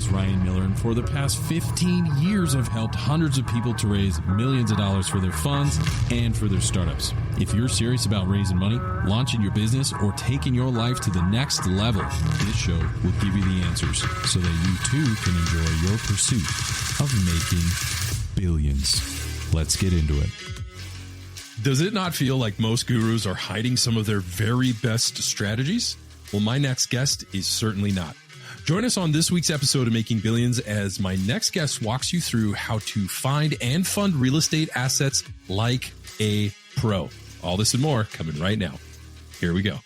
is Ryan Miller, and for the past 15 years, I've helped hundreds of people to raise millions of dollars for their funds and for their startups. If you're serious about raising money, launching your business, or taking your life to the next level, this show will give you the answers so that you too can enjoy your pursuit of making billions. Let's get into it. Does it not feel like most gurus are hiding some of their very best strategies? Well, my next guest is certainly not. Join us on this week's episode of Making Billions as my next guest walks you through how to find and fund real estate assets like a pro. All this and more coming right now. Here we go.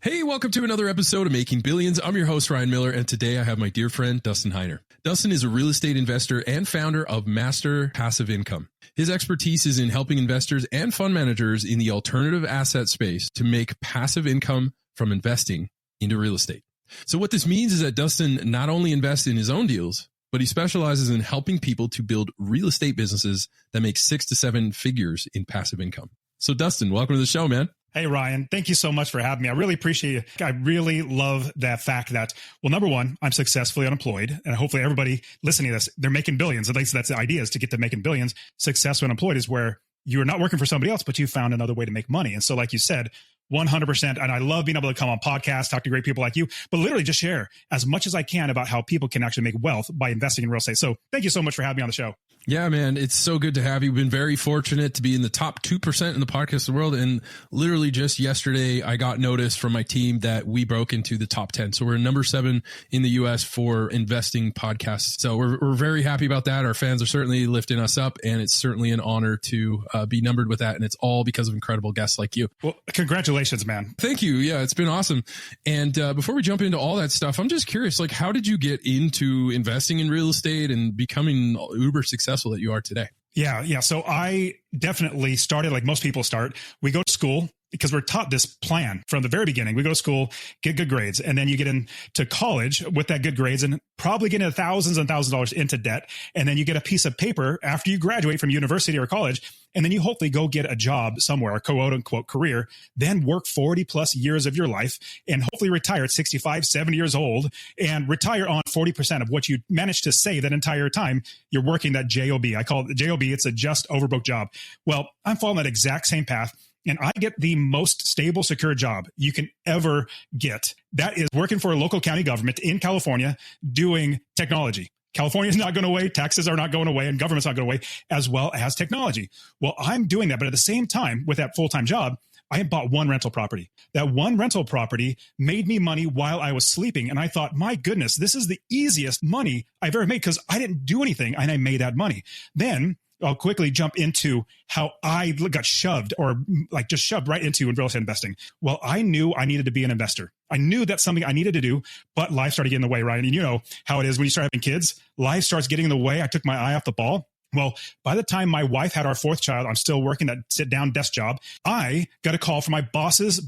Hey, welcome to another episode of Making Billions. I'm your host, Ryan Miller, and today I have my dear friend, Dustin Heiner. Dustin is a real estate investor and founder of Master Passive Income. His expertise is in helping investors and fund managers in the alternative asset space to make passive income from investing into real estate. So what this means is that Dustin not only invests in his own deals, but he specializes in helping people to build real estate businesses that make 6 to 7 figures in passive income. So Dustin, welcome to the show, man. Hey, Ryan, thank you so much for having me. I really appreciate it. I really love that fact that, well, number one, I'm successfully unemployed. And hopefully everybody listening to this, they're making billions. At least that's the idea, is to get to making billions. Successfully unemployed is where you're not working for somebody else, but you found another way to make money. And so like you said, 100%. And I love being able to come on podcasts, talk to great people like you, but literally just share as much as I can about how people can actually make wealth by investing in real estate. So thank you so much for having me on the show. Yeah, man, it's so good to have you. We've been very fortunate to be in the top 2% in the podcast world. And literally just yesterday, I got notice from my team that we broke into the top 10. So we're number 7 in the US for investing podcasts. So we're very happy about that. Our fans are certainly lifting us up, and it's certainly an honor to be numbered with that. And it's all because of incredible guests like you. Well, congratulations, man. Thank you. Yeah, it's been awesome. And before we jump into all that stuff, I'm just curious, like, how did you get into investing in real estate and becoming uber successful that you are today? Yeah. So I definitely started like most people start. We go to school because we're taught this plan from the very beginning. We go to school, get good grades, and then you get into college with that good grades and probably get into thousands and thousands of dollars into debt. And then you get a piece of paper after you graduate from university or college, and then you hopefully go get a job somewhere, a quote unquote career, then work 40 plus years of your life and hopefully retire at 65, 70 years old and retire on 40% of what you managed to save that entire time you're working that JOB. I call it the JOB. It's a just overbooked job. Well, I'm following that exact same path. And I get the most stable, secure job you can ever get. That is working for a local county government in California doing technology. California is not going away. Taxes are not going away, and government's not going away, as well as technology. Well, I'm doing that. But at the same time, with that full-time job, I had bought one rental property. That one rental property made me money while I was sleeping. And I thought, my goodness, this is the easiest money I've ever made because I didn't do anything and I made that money. Then I'll quickly jump into how I got shoved or like just shoved right into in real estate investing. Well, I knew I needed to be an investor. I knew that's something I needed to do, but life started getting in the way, right? And you know how it is when you start having kids, life starts getting in the way. I took my eye off the ball. Well, by the time my wife had our 4th child, I'm still working that sit-down desk job. I got a call from my boss's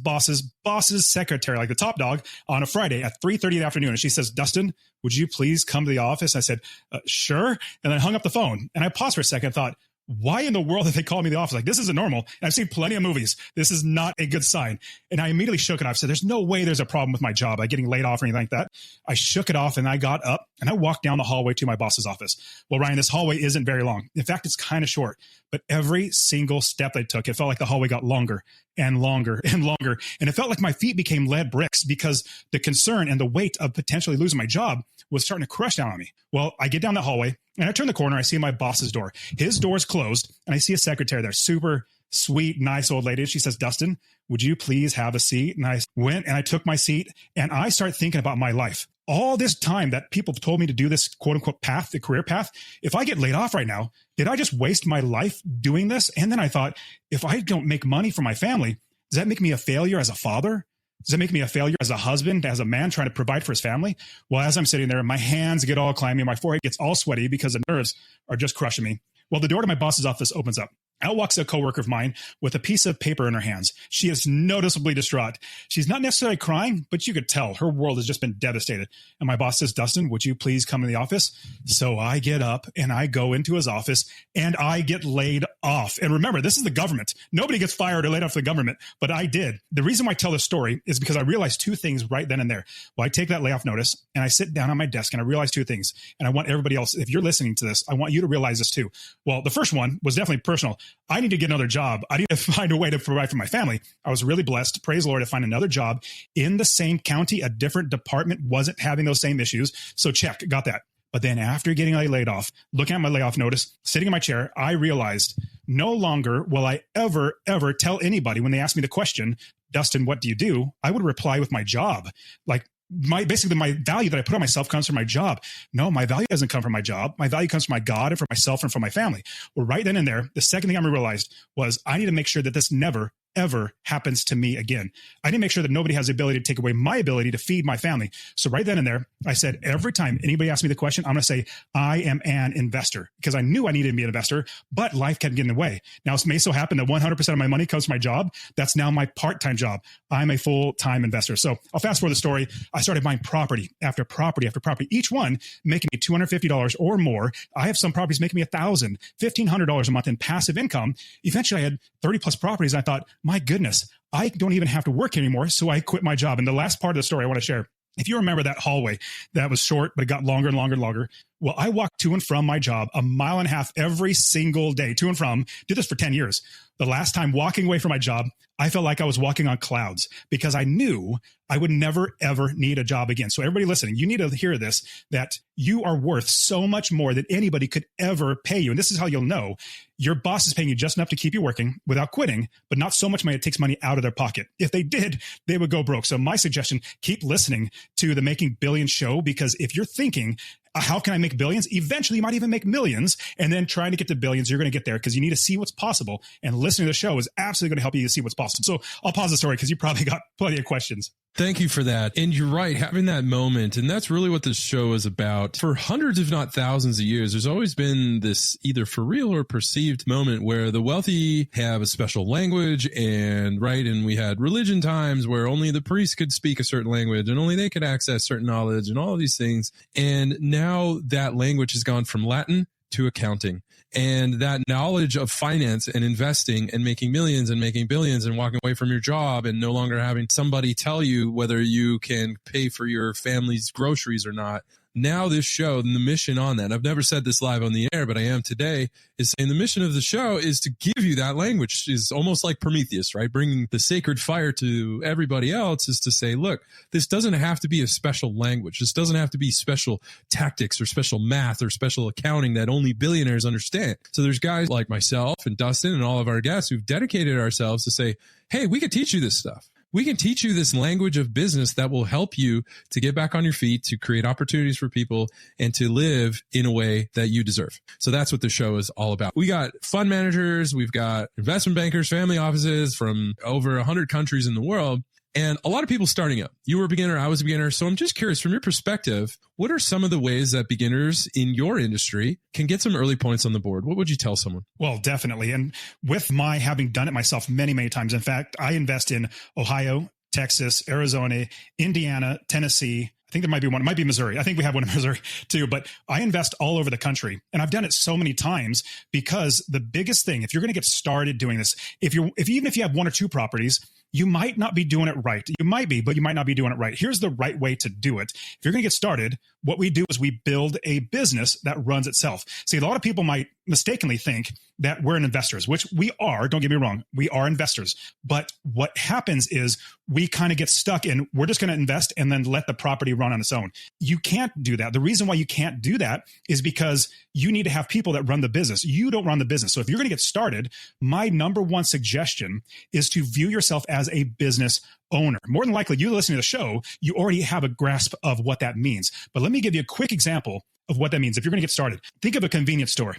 secretary, like the top dog, on a Friday at 3:30 in the afternoon. And she says, Dustin, would you please come to the office? I said, sure. And then I hung up the phone. And I paused for a second and thought, why in the world did they call me to the office? Like, this isn't normal. And I've seen plenty of movies. This is not a good sign. And I immediately shook it off. I said, there's no way there's a problem with my job, like getting laid off or anything like that. I shook it off and I got up and I walked down the hallway to my boss's office. Well, Ryan, this hallway isn't very long. In fact, it's kind of short. But every single step I took, it felt like the hallway got longer and longer and longer. And it felt like my feet became lead bricks because the concern and the weight of potentially losing my job was starting to crush down on me. Well, I get down that hallway and I turn the corner. I see my boss's door. His door's closed and I see a secretary there, super sweet, nice old lady. She says, Dustin, would you please have a seat? And I went and I took my seat and I started thinking about my life. All this time that people told me to do this quote unquote path, the career path, if I get laid off right now, did I just waste my life doing this? And then I thought, if I don't make money for my family, does that make me a failure as a father? Does that make me a failure as a husband, as a man trying to provide for his family? Well, as I'm sitting there, my hands get all clammy, my forehead gets all sweaty because the nerves are just crushing me. Well, the door to my boss's office opens up. Out walks a coworker of mine with a piece of paper in her hands. She is noticeably distraught. She's not necessarily crying, but you could tell her world has just been devastated. And my boss says, Dustin, would you please come in the office? So I get up and I go into his office and I get laid off. And remember, this is the government. Nobody gets fired or laid off the government, but I did. The reason why I tell this story is because I realized two things right then and there. Well, I take that layoff notice and I sit down on my desk and I realize two things. And I want everybody else, if you're listening to this, I want you to realize this too. Well, the first one was definitely personal. I need to get another job. I need to find a way to provide for my family. I was really blessed, praise the Lord, to find another job in the same county. A different department wasn't having those same issues. So check, got that. But then after getting laid off, looking at my layoff notice, sitting in my chair, I realized no longer will I ever tell anybody when they ask me the question, Dustin, what do you do? I would reply with my job. Like, basically my value that I put on myself comes from my job. No, my value doesn't come from my job. My value comes from my God and from myself and from my family. Well, right then and there, the second thing I realized was I need to make sure that this never, ever happens to me again. I need to make sure that nobody has the ability to take away my ability to feed my family. So right then and there, I said, every time anybody asks me the question, I'm going to say, I am an investor, because I knew I needed to be an investor, but life kept getting in the way. Now, it may so happen that 100% of my money comes from my job. That's now my part-time job. I'm a full-time investor. So I'll fast forward the story. I started buying property after property after property, each one making me $250 or more. I have some properties making me $1,000, $1,500 a month in passive income. Eventually, I had 30 plus properties. And I thought, my goodness, I don't even have to work anymore. So I quit my job. And the last part of the story I want to share, if you remember that hallway that was short, but it got longer and longer and longer. Well, I walked to and from my job 1.5 miles every single day, to and from, did this for 10 years. The last time walking away from my job, I felt like I was walking on clouds because I knew I would never, ever need a job again. So everybody listening, you need to hear this, that you are worth so much more than anybody could ever pay you. And this is how you'll know. Your boss is paying you just enough to keep you working without quitting, but not so much money it takes money out of their pocket. If they did, they would go broke. So my suggestion, keep listening to the Making Billions show, because if you're thinking, how can I make billions? Eventually, you might even make millions. And then trying to get to billions, you're going to get there because you need to see what's possible. And listening to the show is absolutely going to help you to see what's possible. So I'll pause the story because you probably got plenty of questions. Thank you for that. And you're right, having that moment. And that's really what this show is about. For hundreds, if not thousands of years, there's always been this either for real or perceived moment where the wealthy have a special language and we had religion times where only the priests could speak a certain language and only they could access certain knowledge and all of these things. And now that language has gone from Latin to accounting. And that knowledge of finance and investing and making millions and making billions and walking away from your job and no longer having somebody tell you whether you can pay for your family's groceries or not. Now this show and the mission on that, I've never said this live on the air, but I am today, is saying the mission of the show is to give you that language. Is almost like Prometheus, right? Bringing the sacred fire to everybody else is to say, look, this doesn't have to be a special language. This doesn't have to be special tactics or special math or special accounting that only billionaires understand. So there's guys like myself and Dustin and all of our guests who've dedicated ourselves to say, hey, we could teach you this stuff. We can teach you this language of business that will help you to get back on your feet, to create opportunities for people, and to live in a way that you deserve. So that's what the show is all about. We got fund managers, we've got investment bankers, family offices from over 100 countries in the world, and a lot of people starting up. You were a beginner, I was a beginner. So I'm just curious, from your perspective, what are some of the ways that beginners in your industry can get some early points on the board? What would you tell someone? Well, definitely. And with my having done it myself many, many times, in fact, I invest in Ohio, Texas, Arizona, Indiana, Tennessee. I think there might be one. It might be Missouri. I think we have one in Missouri too, but I invest all over the country, and I've done it so many times because the biggest thing, if you're going to get started doing this, even if you have one or two properties, you might not be doing it right. You might be, but you might not be doing it right. Here's the right way to do it. If you're going to get started, what we do is we build a business that runs itself. See, a lot of people might mistakenly think that we're investors, which we are. Don't get me wrong. We are investors. But what happens is we kind of get stuck in, we're just going to invest and then let the property run on its own. You can't do that. The reason why you can't do that is because you need to have people that run the business. You don't run the business. So if you're going to get started, my number one suggestion is to view yourself as as a business owner. More than likely, you listening to the show, you already have a grasp of what that means. But let me give you a quick example of what that means. If you're going to get started, think of a convenience store,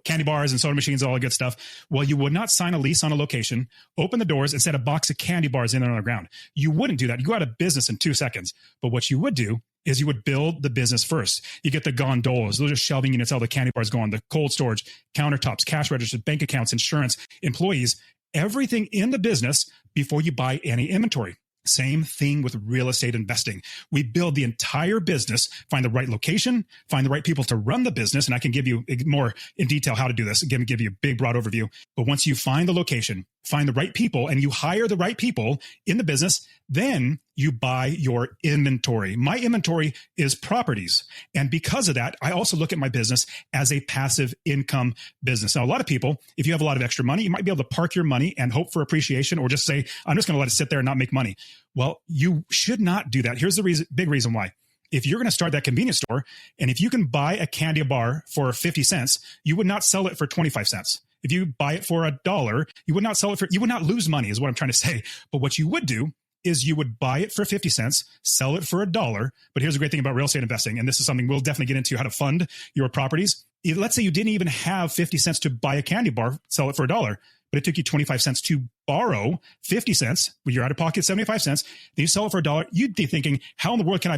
candy bars and soda machines, all the good stuff. Well, you would not sign a lease on a location, open the doors and set a box of candy bars in there on the ground. You wouldn't do that. You go out of business in 2 seconds. But what you would do is you would build the business first. You get the gondolas, those are shelving units, all the candy bars go on, the cold storage, countertops, cash registers, bank accounts, insurance, employees, everything in the business before you buy any inventory. Same thing with real estate investing. We build the entire business, find the right location, find the right people to run the business. And I can give you more in detail how to do this. Again, give you a big, broad overview. But once you find the location, find the right people, and you hire the right people in the business, then you buy your inventory. My inventory is properties. And because of that, I also look at my business as a passive income business. Now, a lot of people, if you have a lot of extra money, you might be able to park your money and hope for appreciation, or just say, I'm just going to let it sit there and not make money. Well, you should not do that. Here's the big reason why. If you're going to start that convenience store, and if you can buy a candy bar for 50 cents, you would not sell it for 25 cents. If you buy it for $1, you would not sell it you would not lose money is what I'm trying to say. But what you would do is you would buy it for 50 cents, sell it for $1. But here's the great thing about real estate investing. And this is something we'll definitely get into, how to fund your properties. Let's say you didn't even have 50 cents to buy a candy bar, sell it for $1, but it took you 25 cents to borrow 50 cents. When you're out of pocket 75 cents, then you sell it for $1. You'd be thinking, how in the world can I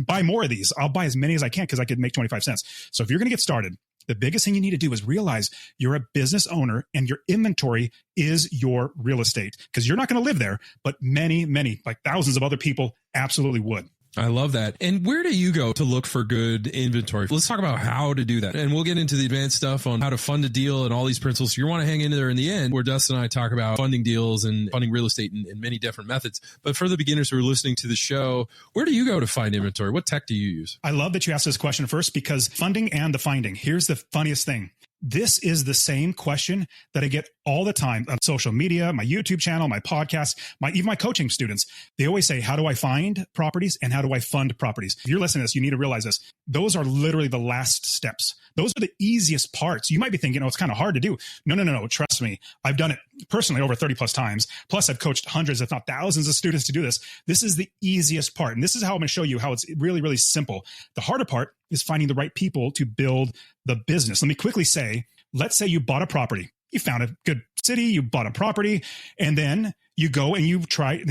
buy more of these? I'll buy as many as I can because I could make 25 cents. So if you're going to get started, the biggest thing you need to do is realize you're a business owner and your inventory is your real estate, because you're not going to live there, but many, like thousands of other people absolutely would. I love that. And where do you go to look for good inventory? Let's talk about how to do that. And we'll get into the advanced stuff on how to fund a deal and all these principles. You want to hang in there in the end, where Dustin and I talk about funding deals and funding real estate in many different methods. But for the beginners who are listening to the show, where do you go to find inventory? What tech do you use? I love that you asked this question first, because funding and the finding. Here's the funniest thing. This is the same question that I get all the time on social media, my YouTube channel, my podcast, even my coaching students. They always say, how do I find properties and how do I fund properties? If you're listening to this, you need to realize this. Those are literally the last steps. Those are the easiest parts. You might be thinking, it's kind of hard to do. No. Trust me. I've done it personally over 30 plus times. Plus I've coached hundreds, if not thousands of students to do this. This is the easiest part. And this is how I'm going to show you how it's really, really simple. The harder part is finding the right people to build the business. Let me quickly say, let's say you bought a property. You found a good city, you bought a property, and then you go and you try,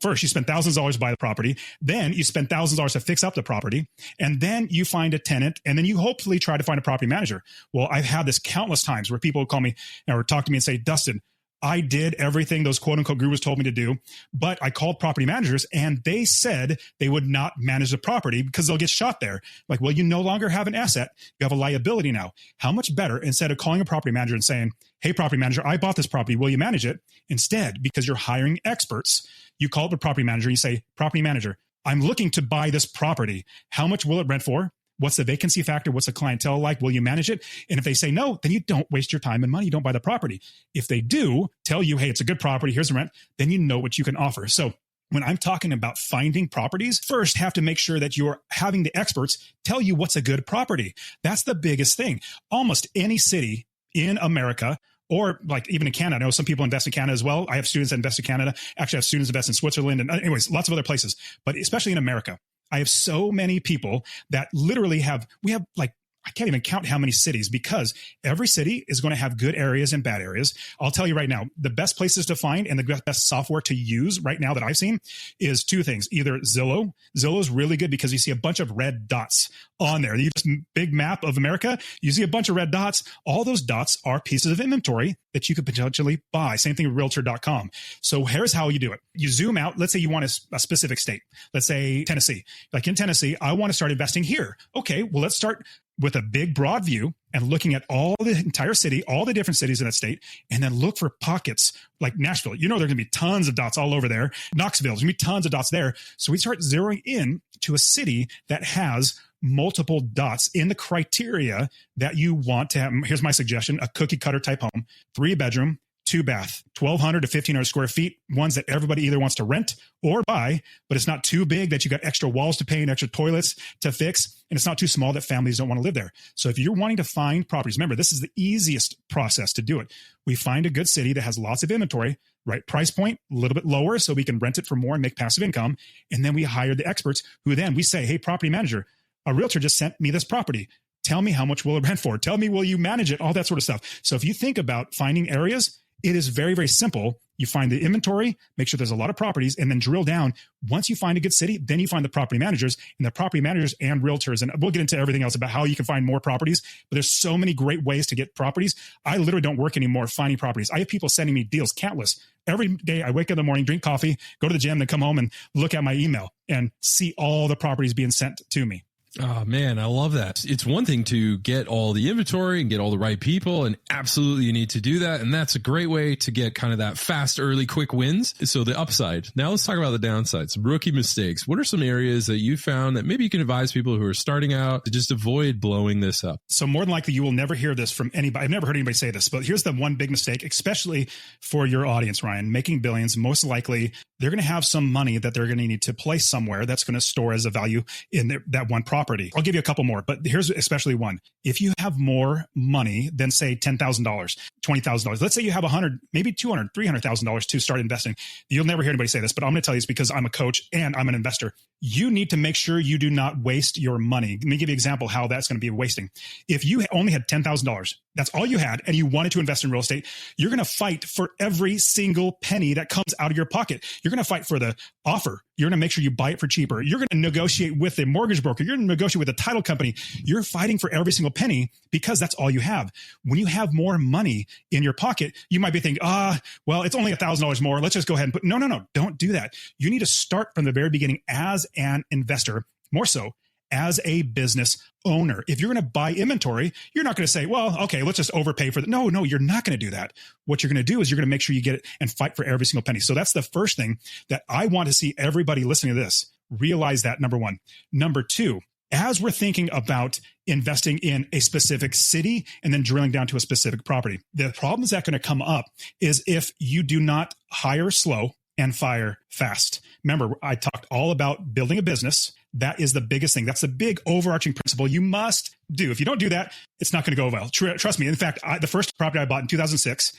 first you spend thousands of dollars to buy the property, then you spend thousands of dollars to fix up the property, and then you find a tenant, and then you hopefully try to find a property manager. Well, I've had this countless times where people call me or talk to me and say, Dustin, I did everything those quote unquote gurus told me to do, but I called property managers and they said they would not manage the property because they'll get shot there. Like, well, you no longer have an asset. You have a liability now. How much better, instead of calling a property manager and saying, hey, property manager, I bought this property. Will you manage it? Instead, because you're hiring experts, you call the property manager and you say, property manager, I'm looking to buy this property. How much will it rent for? What's the vacancy factor? What's the clientele like? Will you manage it? And if they say no, then you don't waste your time and money. You don't buy the property. If they do tell you, hey, it's a good property, here's the rent, then you know what you can offer. So when I'm talking about finding properties, first have to make sure that you're having the experts tell you what's a good property. That's the biggest thing. Almost any city in America, or like even in Canada, I know some people invest in Canada as well. I have students that invest in Canada. Actually, I have students invest in Switzerland and anyways, lots of other places, but especially in America. I have so many people that literally we have like, I can't even count how many cities, because every city is going to have good areas and bad areas. I'll tell you right now, the best places to find and the best software to use right now that I've seen is two things. Either Zillow. Zillow is really good because you see a bunch of red dots on there. You just big map of America, you see a bunch of red dots. All those dots are pieces of inventory that you could potentially buy. Same thing with realtor.com. So here's how you do it. You zoom out. Let's say you want a specific state. Let's say Tennessee. Like in Tennessee, I want to start investing here. Okay, well, let's start with a big broad view and looking at all the entire city, all the different cities in that state, and then look for pockets like Nashville. You know, there are going to be tons of dots all over there. Knoxville, there's going to be tons of dots there. So we start zeroing in to a city that has multiple dots in the criteria that you want to have. Here's my suggestion: a cookie cutter type home, 3-bedroom, 2-bath, 1,200 to 1,500 square feet, ones that everybody either wants to rent or buy, but it's not too big that you got extra walls to paint, extra toilets to fix, and it's not too small that families don't want to live there. So if you're wanting to find properties, remember, this is the easiest process to do it. We find a good city that has lots of inventory, right price point, a little bit lower so we can rent it for more and make passive income. And then we hire the experts who then we say, hey, property manager, a realtor just sent me this property. Tell me how much will it rent for? Tell me, will you manage it? All that sort of stuff. So if you think about finding areas, it is very, very simple. You find the inventory, make sure there's a lot of properties, and then drill down. Once you find a good city, then you find the property managers and realtors. And we'll get into everything else about how you can find more properties. But there's so many great ways to get properties. I literally don't work anymore finding properties. I have people sending me deals, countless. Every day I wake up in the morning, drink coffee, go to the gym, then come home and look at my email and see all the properties being sent to me. Oh, man, I love that. It's one thing to get all the inventory and get all the right people, and absolutely you need to do that. And that's a great way to get kind of that fast, early, quick wins. So the upside. Now let's talk about the downside, some rookie mistakes. What are some areas that you found that maybe you can advise people who are starting out to just avoid blowing this up? So more than likely, you will never hear this from anybody. I've never heard anybody say this, but here's the one big mistake, especially for your audience, Ryan, making billions. Most likely, they're going to have some money that they're going to need to place somewhere that's going to store as a value in that one property. I'll give you a couple more, but here's especially one. If you have more money than say $10,000, $20,000, let's say you have $100, maybe $200,000, $300,000 to start investing. You'll never hear anybody say this, but I'm going to tell you this because I'm a coach and I'm an investor. You need to make sure you do not waste your money. Let me give you an example how that's going to be wasting. If you only had $10,000, that's all you had, and you wanted to invest in real estate, you're going to fight for every single penny that comes out of your pocket. You're going to fight for the offer. You're going to make sure you buy it for cheaper. You're going to negotiate with a mortgage broker. You're going to negotiate with a title company. You're fighting for every single penny because that's all you have. When you have more money in your pocket, you might be thinking, well, it's only $1,000 more. Let's just go ahead and put, no, don't do that. You need to start from the very beginning as an investor, more so as a business owner. If you're going to buy inventory, you're not going to say, well, okay, let's just overpay for that. No, you're not going to do that. What you're going to do is you're going to make sure you get it and fight for every single penny. So that's the first thing that I want to see everybody listening to this realize, that number one. Number two, as we're thinking about investing in a specific city and then drilling down to a specific property, the problems that are going to come up is if you do not hire slow and fire fast. Remember, I talked all about building a business. That is the biggest thing. That's the big overarching principle you must do. If you don't do that, it's not going to go well. Trust me. In fact, the first property I bought in 2006,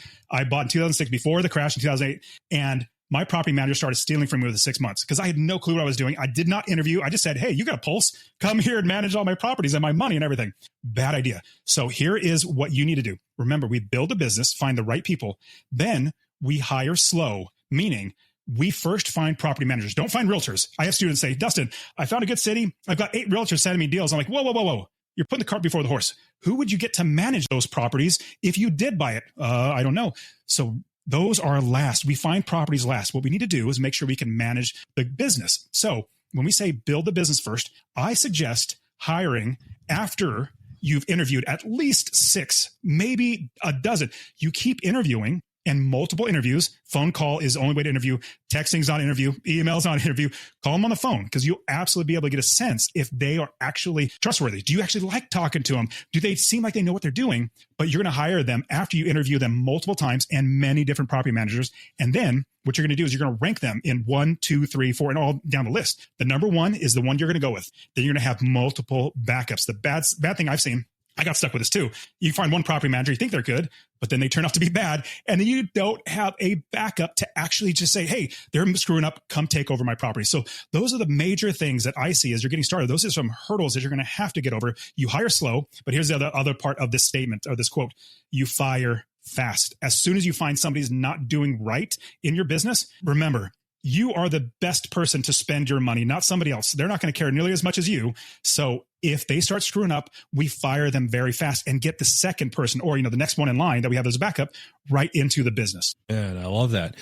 before the crash in 2008, and my property manager started stealing from me within 6 months because I had no clue what I was doing. I did not interview. I just said, hey, you got a pulse? Come here and manage all my properties and my money and everything. Bad idea. So here is what you need to do. Remember, we build a business, find the right people. Then we hire slow, meaning we first find property managers. Don't find realtors. I have students say, Dustin, I found a good city. I've got 8 realtors sending me deals. I'm like, whoa. You're putting the cart before the horse. Who would you get to manage those properties if you did buy it? I don't know. So those are last. We find properties last. What we need to do is make sure we can manage the business. So when we say build the business first, I suggest hiring after you've interviewed at least 6, maybe a dozen. You keep interviewing. And multiple interviews. Phone call is the only way to interview. Texting's not an interview. Email's not an interview. Call them on the phone because you'll absolutely be able to get a sense if they are actually trustworthy. Do you actually like talking to them? Do they seem like they know what they're doing? But you're going to hire them after you interview them multiple times and many different property managers. And then what you're going to do is you're going to rank them in 1, 2, 3, 4, and all down the list. The number 1 is the one you're going to go with. Then you're going to have multiple backups. The bad thing I've seen, I got stuck with this too. You find one property manager, you think they're good, but then they turn out to be bad. And then you don't have a backup to actually just say, hey, they're screwing up. Come take over my property. So those are the major things that I see as you're getting started. Those are some hurdles that you're going to have to get over. You hire slow, but here's the other part of this statement or this quote. You fire fast. As soon as you find somebody's not doing right in your business, remember, you are the best person to spend your money, not somebody else. They're not going to care nearly as much as you. So if they start screwing up, we fire them very fast and get the second person or, the next one in line that we have as a backup right into the business. And I love that.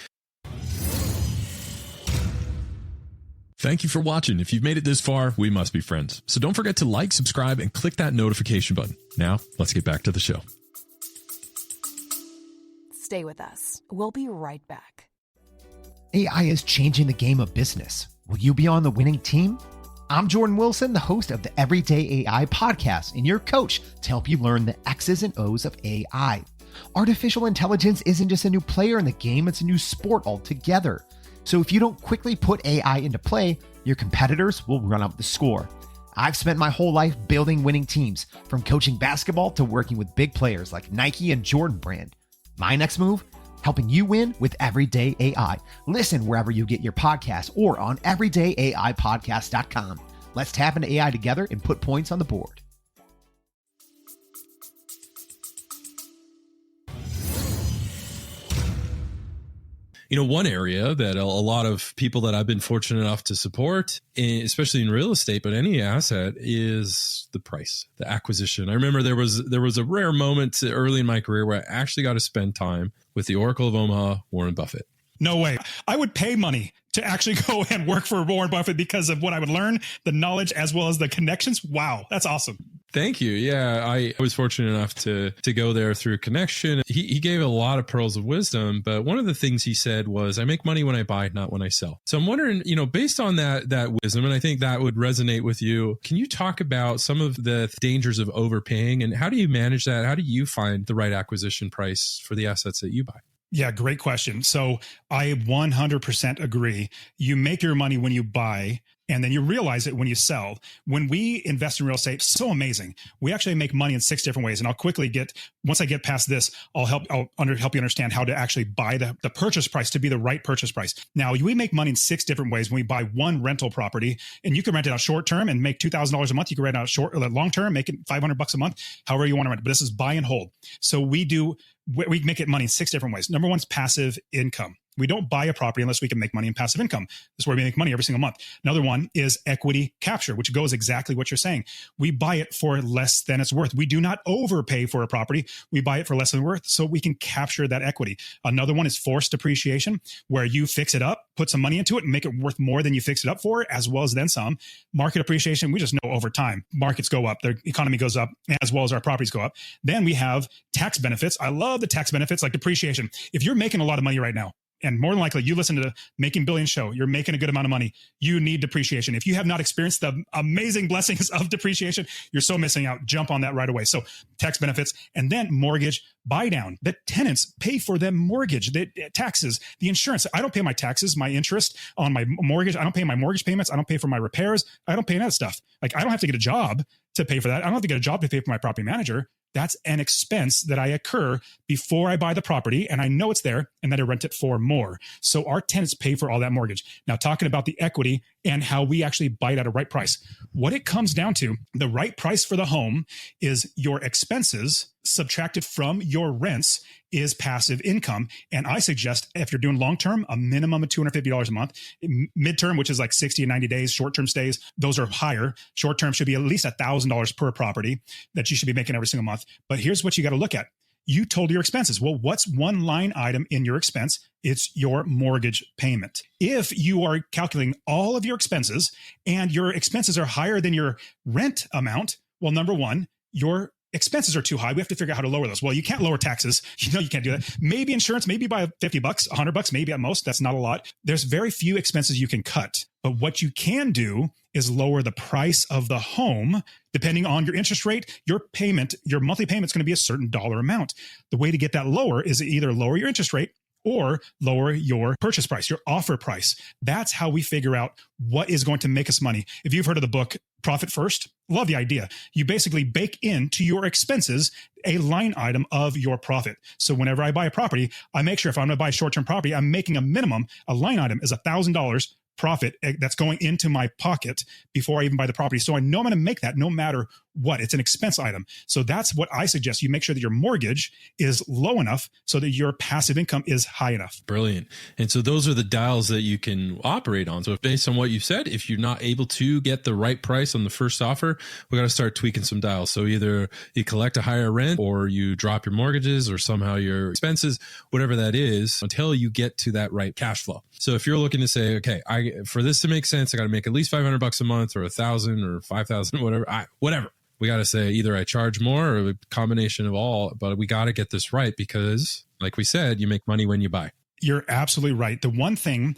Thank you for watching. If you've made it this far, we must be friends. So don't forget to like, subscribe, and click that notification button. Now, let's get back to the show. Stay with us. We'll be right back. AI is changing the game of business. Will you be on the winning team? I'm Jordan Wilson, the host of the Everyday AI podcast, and your coach to help you learn the X's and O's of AI. Artificial intelligence isn't just a new player in the game, it's a new sport altogether. So if you don't quickly put AI into play, your competitors will run up the score. I've spent my whole life building winning teams, from coaching basketball to working with big players like Nike and Jordan Brand. My next move? helping you win with Everyday AI. Listen wherever you get your podcasts or on everydayaipodcast.com. Let's tap into AI together and put points on the board. You know, one area that a lot of people that I've been fortunate enough to support, especially in real estate, but any asset, is the price, the acquisition. I remember there was a rare moment early in my career where I actually got to spend time with the Oracle of Omaha, Warren Buffett. No way. I would pay money to actually go and work for Warren Buffett because of what I would learn, the knowledge, as well as the connections. Wow, that's awesome. Thank you. Yeah, I was fortunate enough to go there through a connection. He gave a lot of pearls of wisdom, but one of the things he said was, I make money when I buy, not when I sell. So I'm wondering, you know, based on that wisdom, and I think that would resonate with you, can you talk about some of the dangers of overpaying and how do you manage that? How do you find the right acquisition price for the assets that you buy? Yeah, great question. So I 100% agree. You make your money when you buy, and then you realize it when you sell. When we invest in real estate, so amazing. We actually make money in 6 different ways. And I'll quickly once I get past this, I'll help you understand how to actually buy the purchase price to be the right purchase price. Now, we make money in 6 different ways when we buy one rental property, and you can rent it out short term and make $2,000 a month. You can rent it out long term, make it $500 a month, however you want to rent it. But this is buy and hold. So we make it money in 6 different ways. Number one is passive income. We don't buy a property unless we can make money in passive income. That's where we make money every single month. Another one is equity capture, which goes exactly what you're saying. We buy it for less than it's worth. We do not overpay for a property. We buy it for less than it's worth so we can capture that equity. Another one is forced depreciation, where you fix it up, put some money into it, and make it worth more than you fix it up for, as well as then some. Market appreciation, we just know over time, markets go up, the economy goes up, as well as our properties go up. Then we have tax benefits. I love the tax benefits like depreciation. If you're making a lot of money right now, and more than likely, you listen to the Making Billions show, you're making a good amount of money, you need depreciation. If you have not experienced the amazing blessings of depreciation, you're so missing out. Jump on that right away. So tax benefits, and then mortgage buy down. The tenants pay for their mortgage, the taxes, the insurance. I don't pay my taxes, my interest on my mortgage. I don't pay my mortgage payments. I don't pay for my repairs. I don't pay that stuff. Like, I don't have to get a job to pay for that. I don't have to get a job to pay for my property manager. That's an expense that I incur before I buy the property, and I know it's there, and then I rent it for more. So our tenants pay for all that mortgage. Now, talking about the equity and how we actually buy it at a right price. What it comes down to, the right price for the home is your expenses subtracted from your rents is passive income. And I suggest, if you're doing long-term, a minimum of $250 a month. Midterm, which is like 60 and 90 days, short-term stays, those are higher. Short-term should be at least $1,000 per property that you should be making every single month. But here's what you got to look at. You told your expenses. Well, what's one line item in your expense? It's your mortgage payment. If you are calculating all of your expenses and your expenses are higher than your rent amount, well, number one, your expenses are too high. We have to figure out how to lower those. Well, you can't lower taxes. You know, you can't do that. Maybe insurance, maybe by $50, $100, maybe at most. That's not a lot. There's very few expenses you can cut. But what you can do is lower the price of the home. Depending on your interest rate, your monthly payment is going to be a certain dollar amount. The way to get that lower is either lower your interest rate or lower your purchase price, your offer price. That's how we figure out what is going to make us money. If you've heard of the book, Profit First, love the idea. You basically bake into your expenses a line item of your profit. So whenever I buy a property, I make sure if I'm going to buy a short-term property, I'm making a minimum, a line item is $1,000 profit that's going into my pocket before I even buy the property. So I know I'm going to make that no matter what. It's an expense item. So that's what I suggest. You make sure that your mortgage is low enough so that your passive income is high enough. Brilliant. And so those are the dials that you can operate on. So based on what you said, if you're not able to get the right price on the first offer, we got to start tweaking some dials. So either you collect a higher rent or you drop your mortgages or somehow your expenses, whatever that is, until you get to that right cash flow. So if you're looking to say, okay, for this to make sense, I got to make at least $500 a month or $1,000 or $5,000, whatever. We got to say either I charge more or a combination of all, but we got to get this right because, like we said, you make money when you buy. You're absolutely right. The one thing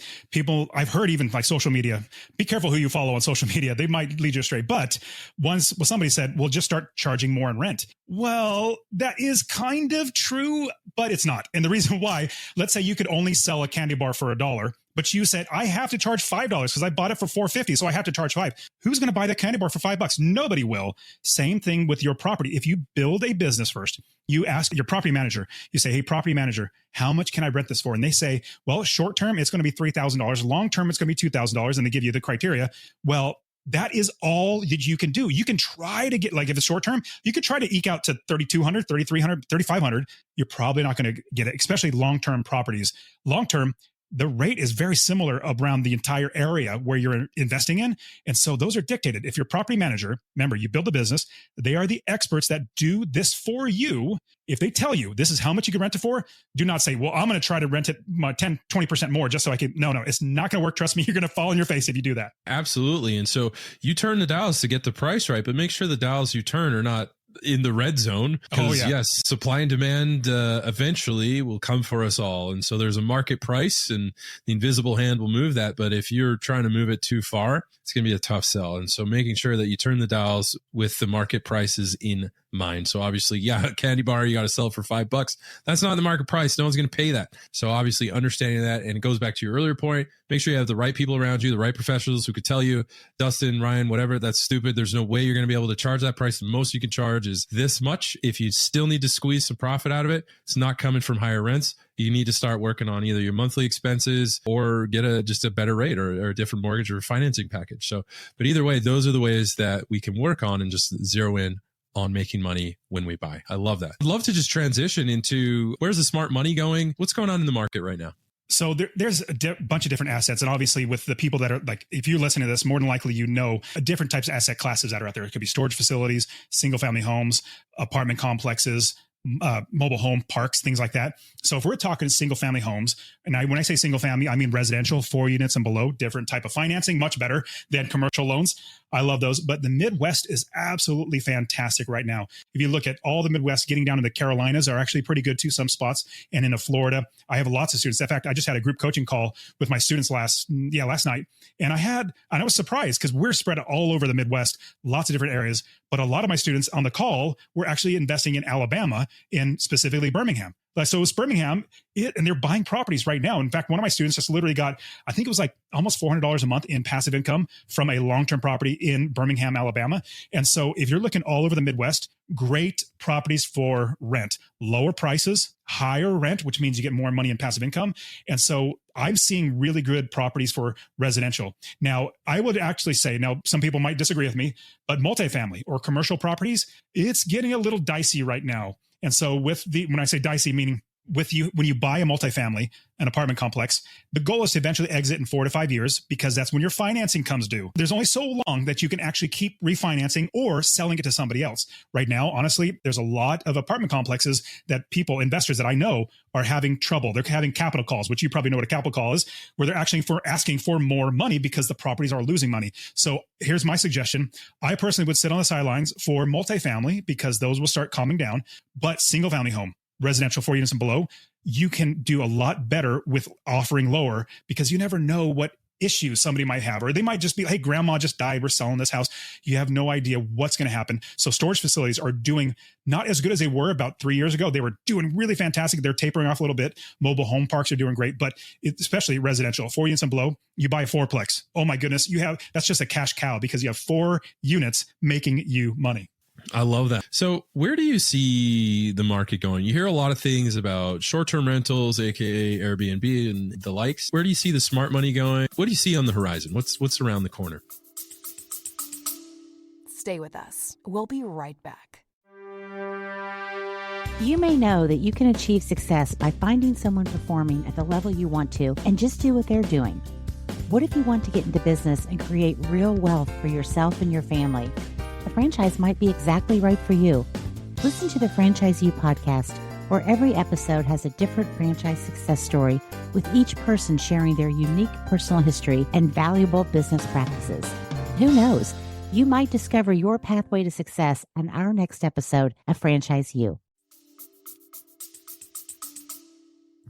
I've heard, even like social media, be careful who you follow on social media. They might lead you astray. But somebody said, well, just start charging more in rent. Well, that is kind of true, but it's not. And the reason why, let's say you could only sell a candy bar for $1, but you said, I have to charge $5 because I bought it for $4.50. So I have to charge $5. Who's going to buy the candy bar for $5? Nobody will. Same thing with your property. If you build a business first, you ask your property manager, you say, hey, property manager, how much can I rent this for? And they say, well, short term, it's going to be $3,000. Long term, it's going to be $2,000. And they give you the criteria. Well, that is all that you can do. You can try to get, like, if it's short term, you could try to eke out to $3,200, $3,300, $3,500. You're probably not going to get it, especially long-term properties. Long-term, the rate is very similar around the entire area where you're investing in. And so those are dictated. If your property manager, remember, you build a business, they are the experts that do this for you. If they tell you this is how much you can rent it for, do not say, well, I'm going to try to rent it 10, 20% more just so I can. No, it's not going to work. Trust me, you're going to fall on your face if you do that. Absolutely. And so you turn the dials to get the price right, but make sure the dials you turn are not in the red zone, because yes, supply and demand eventually will come for us all. And so there's a market price and the invisible hand will move that. But if you're trying to move it too far, it's going to be a tough sell. And so making sure that you turn the dials with the market prices in mind. So obviously, a candy bar, you got to sell it for $5. That's not the market price. No one's going to pay that. So obviously understanding that, and it goes back to your earlier point, make sure you have the right people around you, the right professionals who could tell you, Dustin, Ryan, whatever, that's stupid. There's no way you're going to be able to charge that price. The most you can charge is this much. If you still need to squeeze some profit out of it, it's not coming from higher rents. You need to start working on either your monthly expenses or get just a better rate or a different mortgage or financing package. So, but either way, those are the ways that we can work on and just zero in on making money when we buy. I love that. I'd love to just transition into, where's the smart money going? What's going on in the market right now? So there's a bunch of different assets. And obviously with the people that are, like, if you listen to this, more than likely, different types of asset classes that are out there. It could be storage facilities, single family homes, apartment complexes, mobile home parks, things like that. So if we're talking single family homes, and when I say single family, I mean residential, 4 units and below, different type of financing, much better than commercial loans. I love those. But the Midwest is absolutely fantastic right now. If you look at all the Midwest, getting down to the Carolinas are actually pretty good too, some spots. And into Florida, I have lots of students. In fact, I just had a group coaching call with my students last night. And I was surprised because we're spread all over the Midwest, lots of different areas. But a lot of my students on the call were actually investing in Alabama, in specifically Birmingham. So it's Birmingham, and they're buying properties right now. In fact, one of my students just literally got, I think it was like almost $400 a month in passive income from a long-term property in Birmingham, Alabama. And so if you're looking all over the Midwest, great properties for rent, lower prices, higher rent, which means you get more money in passive income. And so I'm seeing really good properties for residential. Now, I would actually say, now some people might disagree with me, but multifamily or commercial properties, it's getting a little dicey right now. And so when I say dicey, meaning when you buy a multifamily, an apartment complex, the goal is to eventually exit in 4 to 5 years, because that's when your financing comes due. There's only so long that you can actually keep refinancing or selling it to somebody else. Right now, honestly, there's a lot of apartment complexes that investors that I know are having trouble. They're having capital calls, which you probably know what a capital call is, where they're actually asking for more money because the properties are losing money. So here's my suggestion. I personally would sit on the sidelines for multifamily because those will start calming down, but single family home, residential 4 units and below, you can do a lot better with offering lower, because you never know what issues somebody might have, or they might just be, hey, grandma just died, we're selling this house. You have no idea what's going to happen. So storage facilities are doing not as good as they were about 3 years ago. They were doing really fantastic. They're tapering off a little bit. Mobile home parks are doing great, but especially residential 4 units and below, you buy a fourplex. Oh my goodness. That's just a cash cow, because you have 4 units making you money. I love that. So where do you see the market going? You hear a lot of things about short-term rentals, aka Airbnb and the likes. Where do you see the smart money going? What do you see on the horizon? What's around the corner? Stay with us. We'll be right back. You may know that you can achieve success by finding someone performing at the level you want to and just do what they're doing. What if you want to get into business and create real wealth for yourself and your family? A franchise might be exactly right for you. Listen to the Franchise You podcast, where every episode has a different franchise success story, with each person sharing their unique personal history and valuable business practices. Who knows? You might discover your pathway to success on our next episode of Franchise You.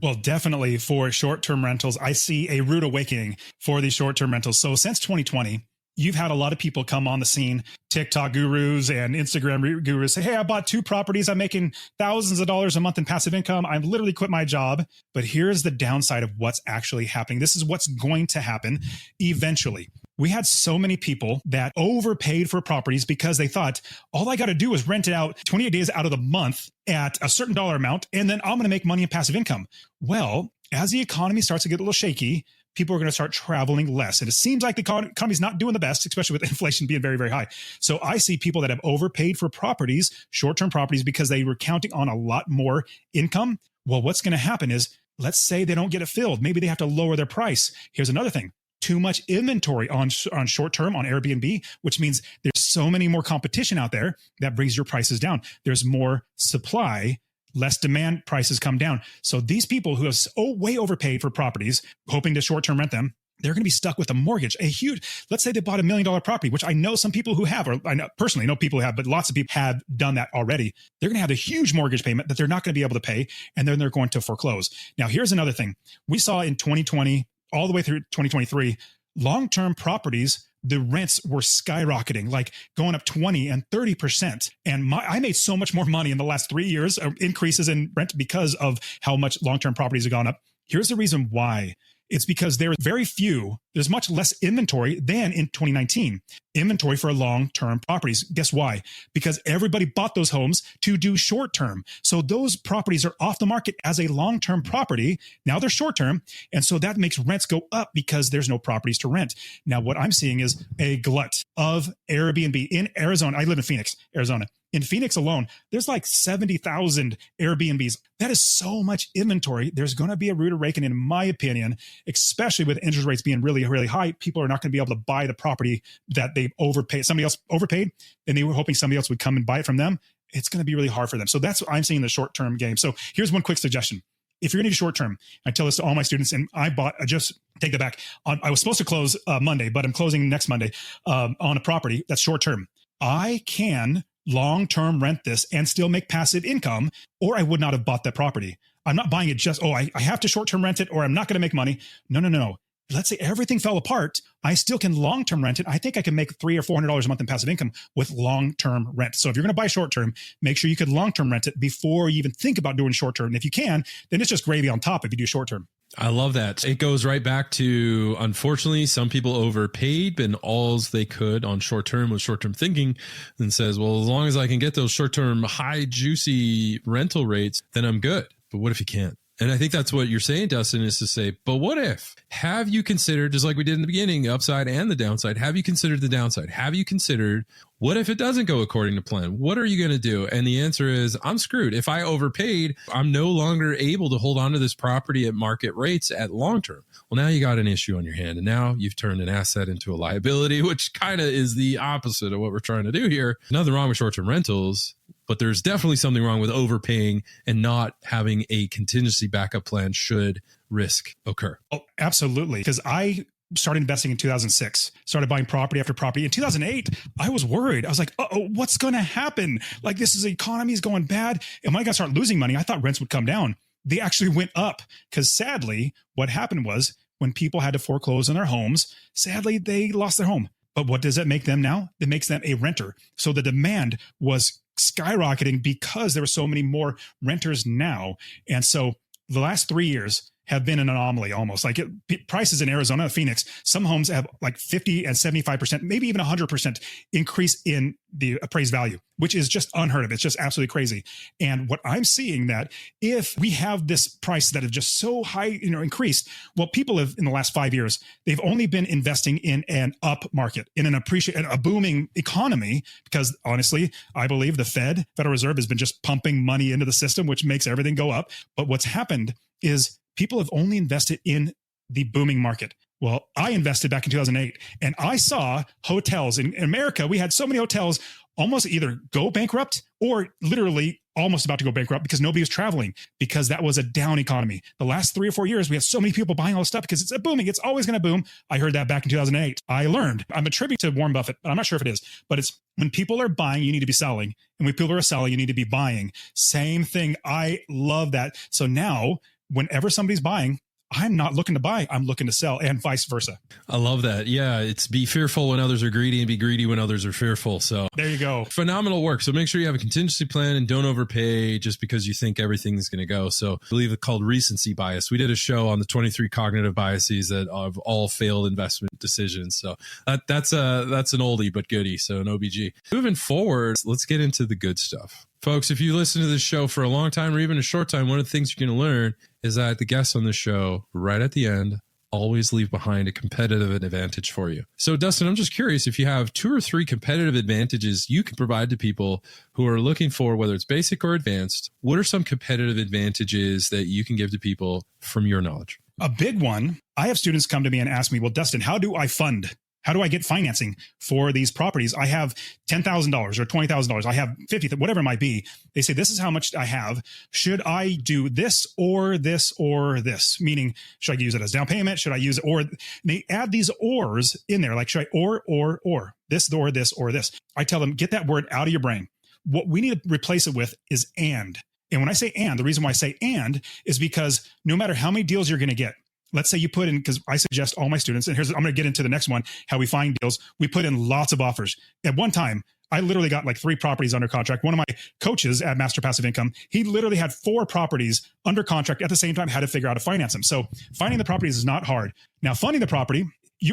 Well, definitely for short-term rentals, I see a rude awakening for these short-term rentals. So since 2020, you've had a lot of people come on the scene, TikTok gurus and Instagram gurus say, hey, I bought 2 properties. I'm making thousands of dollars a month in passive income. I've literally quit my job. But here's the downside of what's actually happening. This is what's going to happen eventually. We had so many people that overpaid for properties because they thought, all I got to do is rent it out 28 days out of the month at a certain dollar amount, and then I'm going to make money in passive income. Well, as the economy starts to get a little shaky, people are going to start traveling less. And it seems like the economy is not doing the best, especially with inflation being very, very high. So I see people that have overpaid for properties, short-term properties, because they were counting on a lot more income. Well, what's going to happen is, let's say they don't get it filled. Maybe they have to lower their price. Here's another thing. Too much inventory on short-term on Airbnb, which means there's so many more competition out there that brings your prices down. There's more supply, less demand, prices come down. So these people who have way overpaid for properties, hoping to short-term rent them, they're going to be stuck with a mortgage, a huge, let's say they bought $1 million property, which I know some people who have, or I know, personally know people who have, but lots of people have done that already. They're going to have a huge mortgage payment that they're not going to be able to pay, and then they're going to foreclose. Now, here's another thing. We saw in 2020, all the way through 2023, long-term properties, the rents were skyrocketing, like going up 20 and 30%. And I made so much more money in the last 3 years, increases in rent because of how much long-term properties have gone up. Here's the reason why. It's because there's much less inventory than in 2019. Inventory for long-term properties. Guess why? Because everybody bought those homes to do short-term. So those properties are off the market as a long-term property. Now they're short-term. And so that makes rents go up because there's no properties to rent. Now, what I'm seeing is a glut of Airbnb in Arizona. I live in Phoenix, Arizona. In Phoenix alone, there's like 70,000 Airbnbs. That is so much inventory. There's going to be a rude awakening, in my opinion, especially with interest rates being really, really high. People are not going to be able to buy the property that they overpaid. Somebody else overpaid, and they were hoping somebody else would come and buy it from them. It's going to be really hard for them. So that's what I'm seeing in the short-term game. So here's one quick suggestion. If you're going to do short-term, I tell this to all my students, and I just take that back. I was supposed to close Monday, but I'm closing next Monday on a property that's short-term. I can long-term rent this and still make passive income, or I would not have bought that property. I'm not buying it just, I have to short-term rent it or I'm not going to make money. No. Let's say everything fell apart. I still can long-term rent it. I think I can make $300 or $400 a month in passive income with long-term rent. So if you're going to buy short-term, make sure you could long-term rent it before you even think about doing short-term. And if you can, then it's just gravy on top if you do short-term. I love that. It goes right back to, unfortunately, some people overpaid and all they could on short-term with short-term thinking and says, well, as long as I can get those short-term high juicy rental rates, then I'm good. But what if you can't? And I think that's what you're saying, Dustin, is to say, but what if? Have you considered, just like we did in the beginning, the upside and the downside, have you considered the downside? Have you considered, what if it doesn't go according to plan? What are you going to do? And the answer is, I'm screwed. If I overpaid, I'm no longer able to hold on to this property at market rates at long term. Well, now you got an issue on your hand, and now you've turned an asset into a liability, which kind of is the opposite of what we're trying to do here. Nothing wrong with short-term rentals, but there's definitely something wrong with overpaying and not having a contingency backup plan should risk occur. Oh, absolutely. Because I started investing in 2006, started buying property after property. In 2008, I was worried. I was like, what's going to happen? Like, the economy is going bad. And when I got to start losing money, I thought rents would come down. They actually went up because sadly, what happened was when people had to foreclose on their homes, sadly, they lost their home. But what does that make them now? It makes them a renter. So the demand was skyrocketing because there were so many more renters now. And so the last 3 years have been an anomaly almost. Like prices in Arizona, Phoenix, some homes have like 50 and 75%, maybe even 100% increase in the appraised value, which is just unheard of. It's just absolutely crazy. And what I'm seeing that if we have this price that is just so high, increased, well, people have in the last 5 years, they've only been investing in an up market, in a booming economy, because honestly, I believe the Federal Reserve has been just pumping money into the system, which makes everything go up. But what's happened is people have only invested in the booming market. Well, I invested back in 2008 and I saw hotels in America. We had so many hotels almost either go bankrupt or literally almost about to go bankrupt because nobody was traveling, because that was a down economy. The last 3 or 4 years, we had so many people buying all this stuff because it's a booming. It's always going to boom. I heard that back in 2008. I learned. I'm a tribute to Warren Buffett, but I'm not sure if it is. But it's when people are buying, you need to be selling. And when people are selling, you need to be buying. Same thing. I love that. So now, whenever somebody's buying, I'm not looking to buy, I'm looking to sell, and vice versa. I love that. Yeah, it's be fearful when others are greedy and be greedy when others are fearful. So there you go. Phenomenal work. So make sure you have a contingency plan and don't overpay just because you think everything's going to go. So I believe it's called recency bias. We did a show on the 23 cognitive biases that have all failed investment decisions. So that's an oldie but goodie. So an OBG. Moving forward, let's get into the good stuff. Folks, if you listen to this show for a long time or even a short time, one of the things you're going to learn is that the guests on the show, right at the end, always leave behind a competitive advantage for you. So, Dustin, I'm just curious if you have 2 or 3 competitive advantages you can provide to people who are looking for, whether it's basic or advanced, what are some competitive advantages that you can give to people from your knowledge? A big one, I have students come to me and ask me, well, Dustin, how do I fund? How do I get financing for these properties? I have $10,000 or $20,000. I have $50,000, whatever it might be. They say, this is how much I have. Should I do this or this or this? Meaning, should I use it as down payment? Should I use it? Or they add these ors in there, like, should I or this or this or this? I tell them, get that word out of your brain. What we need to replace it with is and. And when I say and, the reason why I say and is because no matter how many deals you're going to get, let's say you put in, because I suggest all my students, and I'm going to get into the next one, how we find deals. We put in lots of offers. At one time, I literally got like 3 properties under contract. One of my coaches at Master Passive Income, he literally had 4 properties under contract at the same time, had to figure out how to finance them. So finding the properties is not hard. Now, funding the property,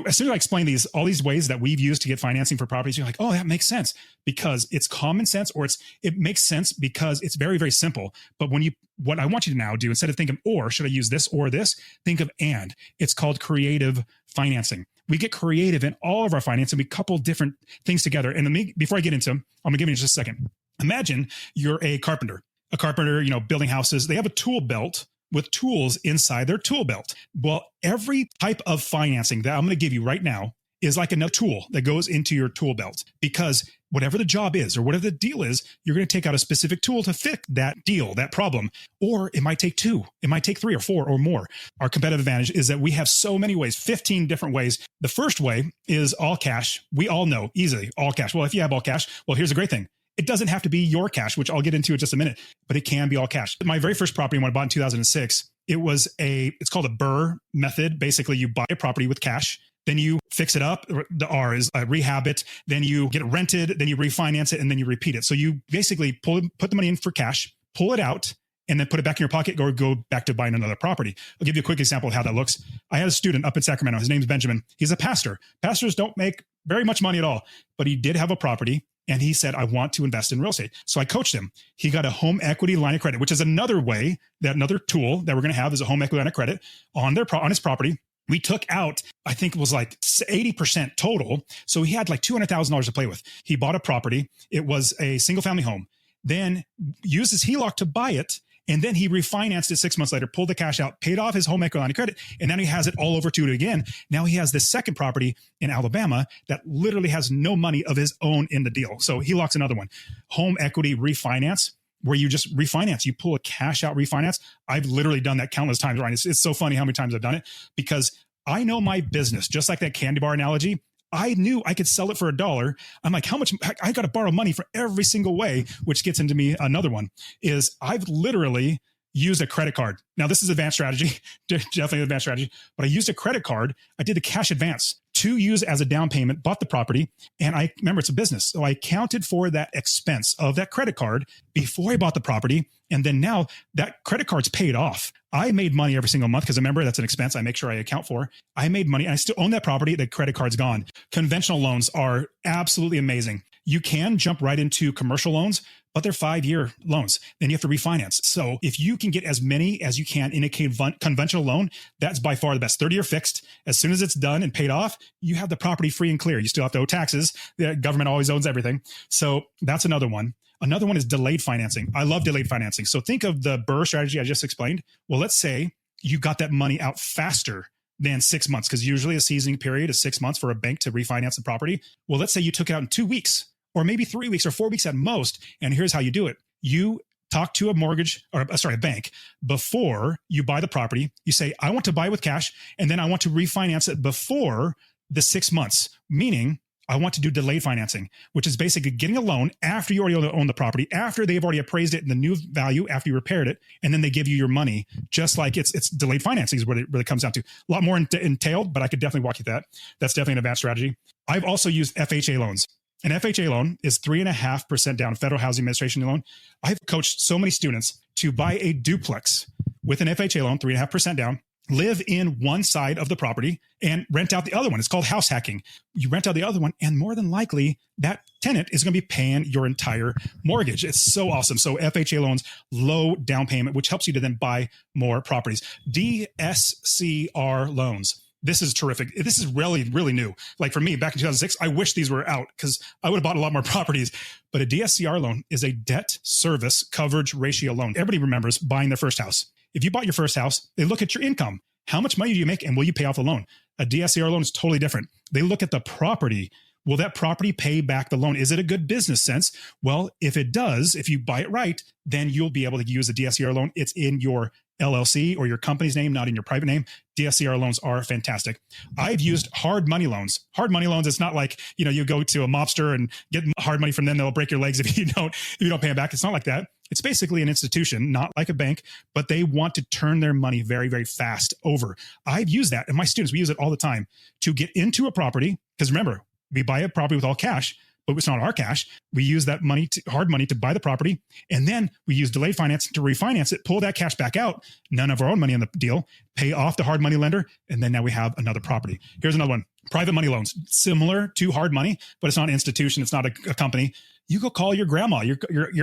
as soon as I explain all these ways that we've used to get financing for properties, you're like, oh, that makes sense because it's common sense, or it makes sense because it's very, very simple. But what I want you to now do, instead of thinking, or should I use this or this, think of and. It's called creative financing. We get creative in all of our financing. We couple different things together. And before I get into them, I'm gonna give you just a second. Imagine you're a carpenter, building houses. They have a tool belt with tools inside their tool belt. Well, every type of financing that I'm going to give you right now is like another tool that goes into your tool belt, because whatever the job is or whatever the deal is, you're going to take out a specific tool to fix that deal, that problem. Or it might take 2, it might take 3 or 4 or more. Our competitive advantage is that we have so many ways, 15 different ways. The first way is all cash. We all know easily all cash. Well, if you have all cash, well, here's the great thing. It doesn't have to be your cash, which I'll get into in just a minute, but it can be all cash. My very first property, when I bought in 2006, it's called a BRRRR method. Basically, you buy a property with cash, then you fix it up. The R is rehab it. Then you get it rented, then you refinance it, and then you repeat it. So you basically put the money in for cash, pull it out, and then put it back in your pocket, or go back to buying another property. I'll give you a quick example of how that looks. I had a student up in Sacramento. His name's Benjamin. He's a pastor. Pastors don't make very much money at all, but he did have a property. And he said, I want to invest in real estate. So I coached him. He got a home equity line of credit, which is another tool that we're going to have is a home equity line of credit on his property. We took out, I think it was like 80% total. So he had like $200,000 to play with. He bought a property. It was a single family home, then used his HELOC to buy it. And then he refinanced it 6 months later, pulled the cash out, paid off his home equity line of credit, and then he has it all over to it again. Now he has this second property in Alabama that literally has no money of his own in the deal. So HELOC's another one. Home equity refinance, where you just refinance. You pull a cash out refinance. I've literally done that countless times, Ryan. It's so funny how many times I've done it, because I know my business, just like that candy bar analogy. I knew I could sell it for $1. I'm like, how much? I got to borrow money for every single way, which gets into me. Another one is I've literally used a credit card. Now, this is advanced strategy, definitely advanced strategy, but I used a credit card. I did the cash advance to use as a down payment, bought the property. And I remember it's a business. So I accounted for that expense of that credit card before I bought the property. And then now that credit card's paid off. I made money every single month because remember, that's an expense I make sure I account for. I made money and I still own that property. The credit card's gone. Conventional loans are absolutely amazing. You can jump right into commercial loans, but they're 5-year loans. Then you have to refinance. So if you can get as many as you can in a conventional loan, that's by far the best. 30-year fixed. As soon as it's done and paid off, you have the property free and clear. You still have to owe taxes. The government always owns everything. So that's another one. Another one is delayed financing. I love delayed financing. So think of the BRRRR strategy I just explained. Well, let's say you got that money out faster than 6 months, because usually a seasoning period is 6 months for a bank to refinance the property. Well, let's say you took it out in 2 weeks, or maybe 3 weeks or 4 weeks at most. And here's how you do it. You talk to a bank before you buy the property. You say, I want to buy with cash, and then I want to refinance it before the 6 months, meaning I want to do delayed financing, which is basically getting a loan after you already own the property, after they've already appraised it in the new value, after you repaired it, and then they give you your money, just like it's delayed financing is what it really comes down to. A lot more entailed, but I could definitely walk you through that. That's definitely an advanced strategy. I've also used FHA loans. An FHA loan is 3.5% down, Federal Housing Administration loan. I've coached so many students to buy a duplex with an FHA loan, 3.5% down, live in one side of the property and rent out the other one. It's called house hacking. You rent out the other one, and more than likely, that tenant is going to be paying your entire mortgage. It's so awesome. So FHA loans, low down payment, which helps you to then buy more properties. DSCR loans. This is terrific. This is really, really new. Like for me, back in 2006, I wish these were out because I would have bought a lot more properties. But a DSCR loan is a debt service coverage ratio loan. Everybody remembers buying their first house. If you bought your first house, they look at your income. How much money do you make and will you pay off the loan? A DSCR loan is totally different. They look at the property. Will that property pay back the loan? Is it a good business sense? Well, if it does, if you buy it right, then you'll be able to use a DSCR loan. It's in your LLC or your company's name, not in your private name. DSCR loans are fantastic. I've used hard money loans. Hard money loans, it's not like, you go to a mobster and get hard money from them. They'll break your legs if you don't pay them back. It's not like that. It's basically an institution, not like a bank, but they want to turn their money very, very fast over. I've used that, and my students, we use it all the time to get into a property. Because remember, we buy a property with all cash, but it's not our cash. We use that money, hard money, to buy the property. And then we use delayed financing to refinance it, pull that cash back out, none of our own money in the deal, pay off the hard money lender. And then now we have another property. Here's another one. Private money loans, similar to hard money, but it's not an institution. It's not a company. You go call your grandma, your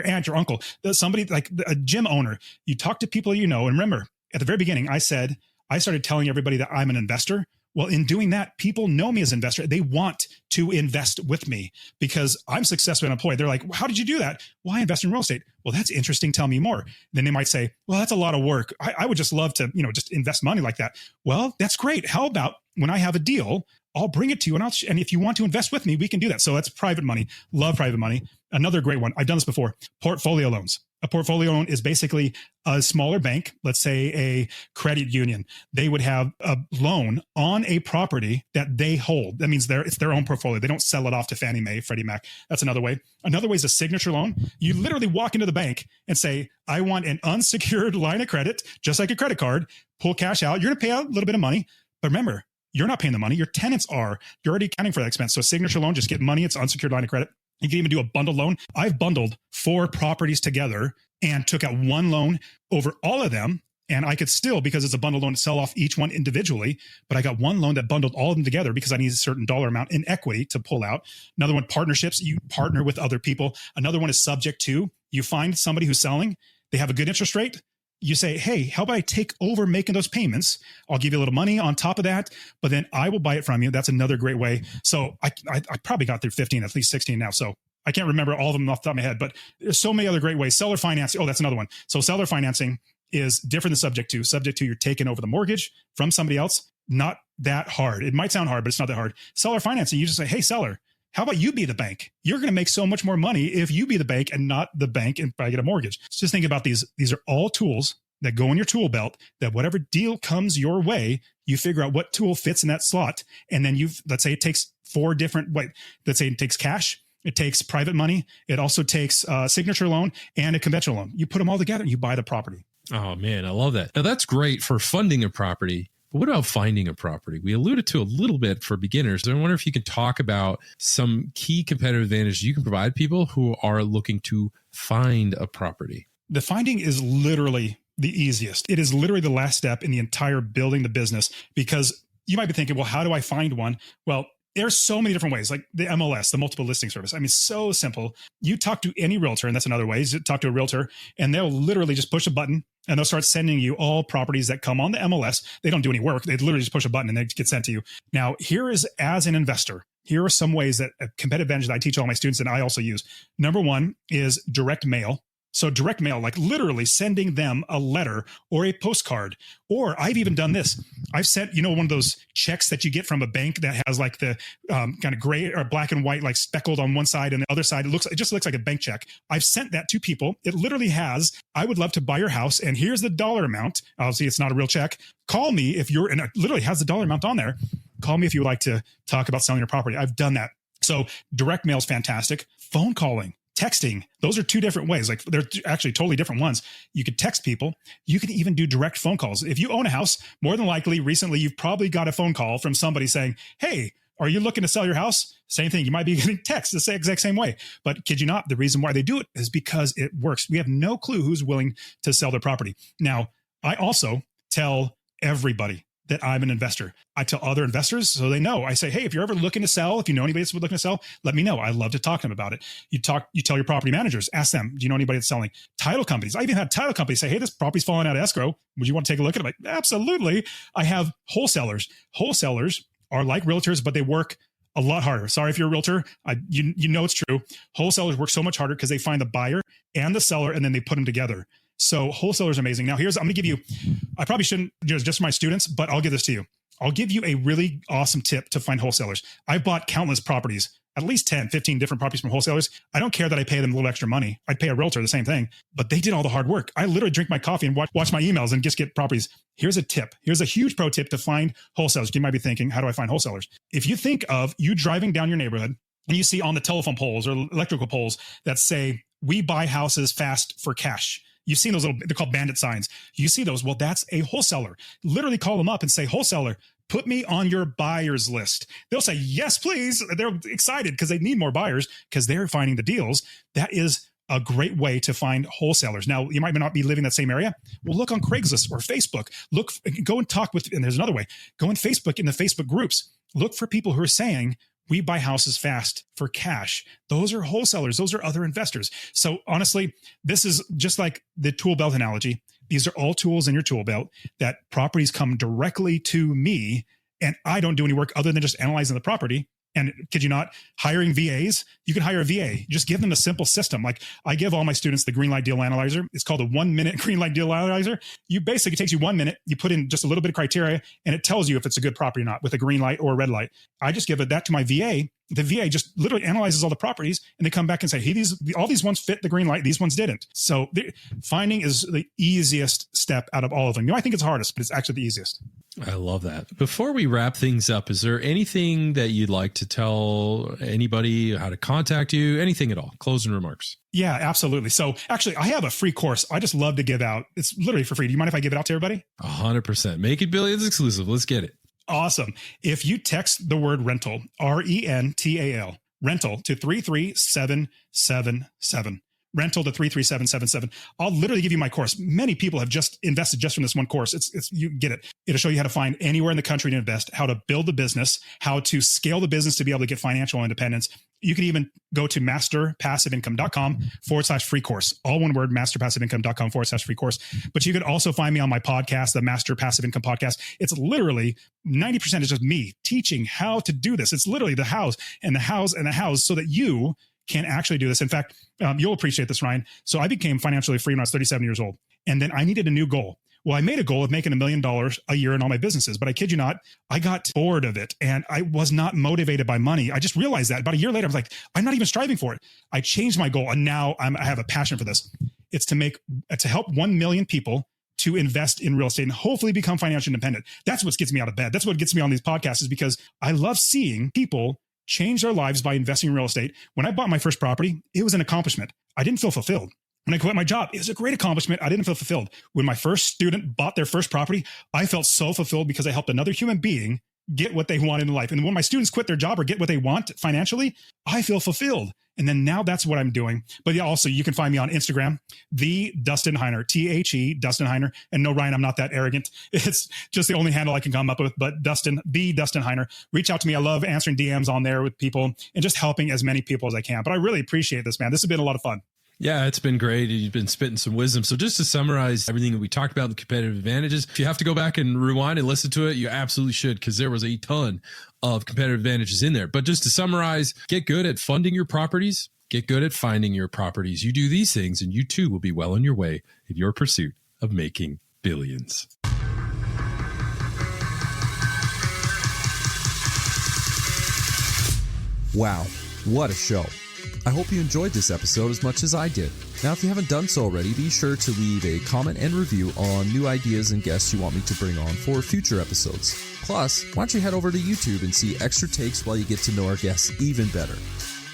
aunt, your uncle, somebody like a gym owner. You talk to people you know. And remember, at the very beginning, I started telling everybody that I'm an investor. Well, in doing that, people know me as an investor. They want to invest with me because I'm successful and employed. They're like, well, how did you do that? Well, I invest in real estate. Well, that's interesting. Tell me more. Then they might say, well, that's a lot of work. I would just love to, just invest money like that. Well, that's great. How about when I have a deal, I'll bring it to you and if you want to invest with me, we can do that. So that's private money. Love private money. Another great one. I've done this before. Portfolio loans. A portfolio loan is basically a smaller bank, let's say a credit union. They would have a loan on a property that they hold. That means it's their own portfolio. They don't sell it off to Fannie Mae, Freddie Mac. That's another way. Another way is a signature loan. You literally walk into the bank and say, I want an unsecured line of credit, just like a credit card, pull cash out. You're going to pay out a little bit of money, but remember, you're not paying the money. Your tenants are. You're already accounting for that expense. So a signature loan, just get money. It's unsecured line of credit. You can even do a bundle loan. I've bundled 4 properties together and took out one loan over all of them. And I could still, because it's a bundle loan, sell off each one individually. But I got one loan that bundled all of them together because I need a certain dollar amount in equity to pull out. Another one, partnerships. You partner with other people. Another one is subject to. You find somebody who's selling. They have a good interest rate. You say, hey, how about I take over making those payments? I'll give you a little money on top of that, but then I will buy it from you. That's another great way. So I probably got through 15, at least 16 now. So I can't remember all of them off the top of my head, but there's so many other great ways. Seller financing. Oh, that's another one. So seller financing is different than subject to. Subject to, you're taking over the mortgage from somebody else. Not that hard. It might sound hard, but it's not that hard. Seller financing, you just say, hey, seller, how about you be the bank? You're going to make so much more money if you be the bank and not the bank and I get a mortgage. Just think about these. These are all tools that go in your tool belt, that whatever deal comes your way, you figure out what tool fits in that slot. And then let's say it takes 4 different, let's say it takes cash, it takes private money, it also takes a signature loan and a conventional loan. You put them all together and you buy the property. Oh man, I love that. Now that's great for funding a property. But what about finding a property? We alluded to a little bit for beginners. I wonder if you could talk about some key competitive advantages you can provide people who are looking to find a property. The finding is literally the easiest. It is literally the last step in the entire building the business, because you might be thinking, well, how do I find one? Well, there's so many different ways, like the MLS, the multiple listing service. I mean, so simple. You talk to any realtor, and that's another way, is to talk to a realtor, and they'll literally just push a button and they'll start sending you all properties that come on the MLS. They don't do any work. They literally just push a button and they get sent to you. Now, here is, as an investor, here are some ways that a competitive advantage that I teach all my students and I also use. Number one is direct mail. So direct mail, like literally sending them a letter or a postcard. Or I've even done this. I've sent, one of those checks that you get from a bank that has like the kind of gray or black and white, like speckled on one side and the other side. It just looks like a bank check. I've sent that to people. It literally has, I would love to buy your house and here's the dollar amount. Obviously, it's not a real check. Call me if and it literally has the dollar amount on there. Call me if you would like to talk about selling your property. I've done that So direct mail is fantastic. Phone calling, texting, those are two different ways. Like they're actually totally different ones. You could text people. You could even do direct phone calls. If you own a house, more than likely recently, you've probably got a phone call from somebody saying, hey, are you looking to sell your house? Same thing. You might be getting texts the exact same way. But kid you not, the reason why they do it is because it works. We have no clue who's willing to sell their property. Now, I also tell everybody that I'm an investor. I tell other investors so they know. I say, hey, if you're ever looking to sell, if you know anybody that's looking to sell, let me know. I love to talk to them about it. You tell your property managers, ask them, do you know anybody that's selling? Title companies. I even had title companies say, hey, this property's falling out of escrow. Would you want to take a look at it? I'm like, absolutely. I have wholesalers. Wholesalers are like realtors, but they work a lot harder. Sorry if you're a realtor, you know it's true. Wholesalers work so much harder because they find the buyer and the seller, and then they put them together. So wholesalers are amazing. Now I'm going to give you, I probably shouldn't just for my students, but I'll give this to you. I'll give you a really awesome tip to find wholesalers. I've bought countless properties, at least 10, 15 different properties from wholesalers. I don't care that I pay them a little extra money. I'd pay a realtor the same thing, but they did all the hard work. I literally drink my coffee and watch my emails and just get properties. Here's a tip. Here's a huge pro tip to find wholesalers. You might be thinking, how do I find wholesalers? If you think of you driving down your neighborhood and you see on the telephone poles or electrical poles that say, we buy houses fast for cash. You've seen those they're called bandit signs. You see those. Well, that's a wholesaler. Literally call them up and say, wholesaler, put me on your buyers list. They'll say, yes, please. They're excited because they need more buyers because they're finding the deals. That is a great way to find wholesalers. Now, you might not be living in that same area. Well, look on Craigslist or Facebook. Go and talk with, and there's another way. Go on Facebook in the Facebook groups. Look for people who are saying, we buy houses fast for cash. Those are wholesalers. Those are other investors. So honestly, this is just like the tool belt analogy. These are all tools in your tool belt that properties come directly to me, and I don't do any work other than just analyzing the property. And kid you not, hiring VAs, you can hire a VA. Just give them a simple system. Like I give all my students the green light deal analyzer. It's called a 1 minute green light deal analyzer. It takes you 1 minute. You put in just a little bit of criteria and it tells you if it's a good property or not with a green light or a red light. I just give that to my VA. The VA just literally analyzes all the properties and they come back and say, hey, all these ones fit the green light. These ones didn't. So finding is the easiest step out of all of them. I think it's hardest, but it's actually the easiest. I love that. Before we wrap things up, is there anything that you'd like to tell anybody, how to contact you, anything at all? Closing remarks. Yeah, absolutely. So actually, I have a free course I just love to give out. It's literally for free. Do you mind if I give it out to everybody? 100%. Make it Billions exclusive. Let's get it. Awesome. If you text the word rental, RENTAL, rental to 33777. Rental to 33777. I'll literally give you my course. Many people have just invested just from this one course. It's you get it. It'll show you how to find anywhere in the country to invest, how to build the business, how to scale the business to be able to get financial independence. You can even go to masterpassiveincome.com/free course. All one word, masterpassiveincome.com/free course. But you could also find me on my podcast, the Master Passive Income Podcast. It's literally 90% is just me teaching how to do this. It's literally the hows and the hows and the hows so that you can actually do this. In fact, you'll appreciate this, Ryan. So I became financially free when I was 37 years old. And then I needed a new goal. Well, I made a goal of making $1 million a year in all my businesses, but I kid you not, I got bored of it and I was not motivated by money. I just realized that about a year later, I was like, I'm not even striving for it. I changed my goal and now I have a passion for this. It's to help 1 million people to invest in real estate and hopefully become financially independent. That's what gets me out of bed. That's what gets me on these podcasts is because I love seeing people change their lives by investing in real estate. When I bought my first property, it was an accomplishment. I didn't feel fulfilled. When I quit my job, it was a great accomplishment. I didn't feel fulfilled. When my first student bought their first property, I felt so fulfilled because I helped another human being get what they want in life. And when my students quit their job or get what they want financially, I feel fulfilled. And then now that's what I'm doing. But yeah, also you can find me on Instagram, the Dustin Heiner, THE Dustin Heiner. And no, Ryan, I'm not that arrogant. It's just the only handle I can come up with, but Dustin Heiner. Reach out to me. I love answering DMs on there with people and just helping as many people as I can. But I really appreciate this, man. This has been a lot of fun. Yeah, it's been great. You've been spitting some wisdom. So just to summarize everything that we talked about, the competitive advantages, if you have to go back and rewind and listen to it, you absolutely should, because there was a ton of competitive advantages in there. But just to summarize, get good at funding your properties, get good at finding your properties. You do these things and you too will be well on your way in your pursuit of making billions. Wow, what a show. I hope you enjoyed this episode as much as I did. Now, if you haven't done so already, be sure to leave a comment and review on new ideas and guests you want me to bring on for future episodes. Plus, why don't you head over to YouTube and see extra takes while you get to know our guests even better.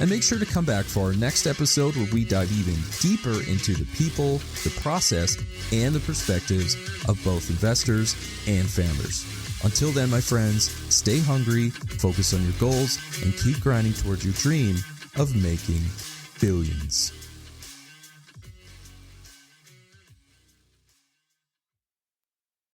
And make sure to come back for our next episode where we dive even deeper into the people, the process, and the perspectives of both investors and founders. Until then, my friends, stay hungry, focus on your goals, and keep grinding towards your dream of making billions.